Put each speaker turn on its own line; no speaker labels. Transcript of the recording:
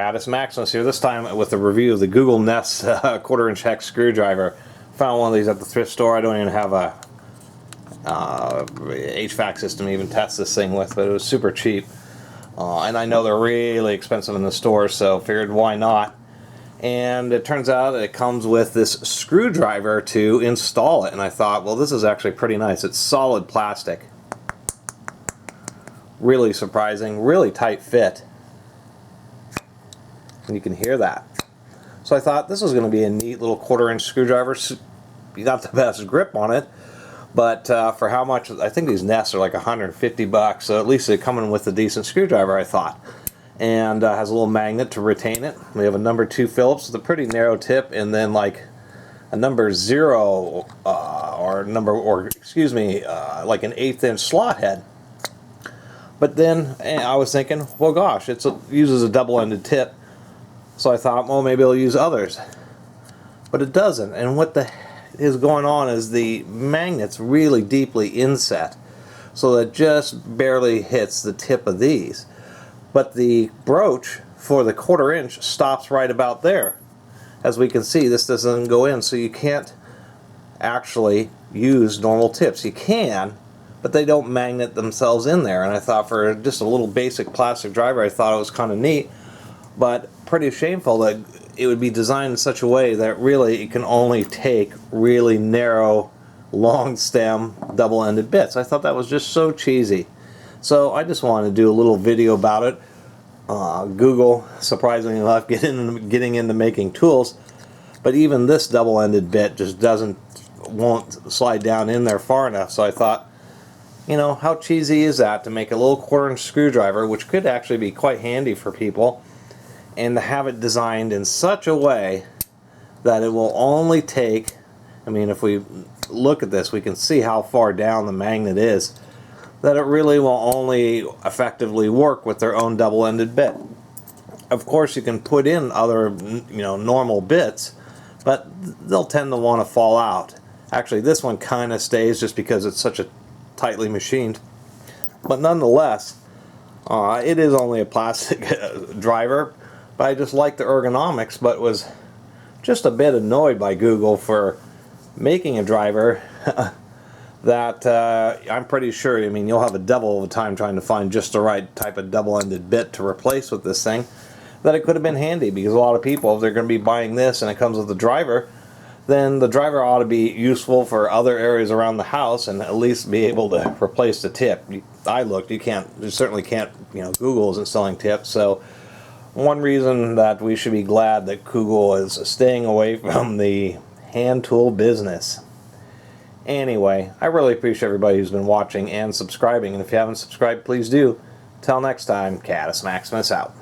Catus, Maximus here, this time with a review of the Google Nest 1/4" hex screwdriver. Found one of these at the thrift store. I don't even have a HVAC system to even test this thing with, but it was super cheap. And I know they're really expensive in the store, so figured why not. And it turns out that it comes with this screwdriver to install it, and I thought, well, this is actually pretty nice. It's solid plastic. Really surprising, really tight fit. And you can hear that. So I thought this was going to be a neat little 1/4" screwdriver. You got the best grip on it, but for how much, I think these Nests are like $150, so at least they're coming with a decent screwdriver, I thought. And has a little magnet to retain it. We have a number 2 Phillips with a pretty narrow tip, and then like a number 0 like an 1/8" slot head. But then I was thinking, well, gosh, it uses a double-ended tip. So I thought, well, maybe it'll use others. But it doesn't. And what the is going on is the magnet's really deeply inset, so that just barely hits the tip of these. But the broach for the 1/4" stops right about there. As we can see, this doesn't go in, so you can't actually use normal tips. You can, but they don't magnet themselves in there. And I thought, for just a little basic plastic driver, I thought it was kind of neat, but pretty shameful that it would be designed in such a way that really it can only take really narrow, long stem, double-ended bits. I thought that was just so cheesy. So I just wanted to do a little video about it. Google, surprisingly enough, getting into making tools, but even this double-ended bit just won't slide down in there far enough. So I thought, you know, how cheesy is that to make a little 1/4" screwdriver, which could actually be quite handy for people, and to have it designed in such a way that it will only take, I mean, if we look at this, we can see how far down the magnet is, that it really will only effectively work with their own double-ended bit. Of course, you can put in other, normal bits, but they'll tend to want to fall out. Actually, this one kind of stays just because it's such a tightly machined. But nonetheless, it is only a plastic driver, but I just like the ergonomics, but was just a bit annoyed by Google for making a driver that I'm pretty sure, I mean, you'll have a devil of a time trying to find just the right type of double-ended bit to replace with this thing, that it could have been handy, because a lot of people, if they're going to be buying this and it comes with the driver, then the driver ought to be useful for other areas around the house and at least be able to replace the tip. I looked, you certainly can't, Google isn't selling tips, so one reason that we should be glad that Google is staying away from the hand tool business. Anyway, I really appreciate everybody who's been watching and subscribing, and if you haven't subscribed, please do. Till next time, Catus Maximus out.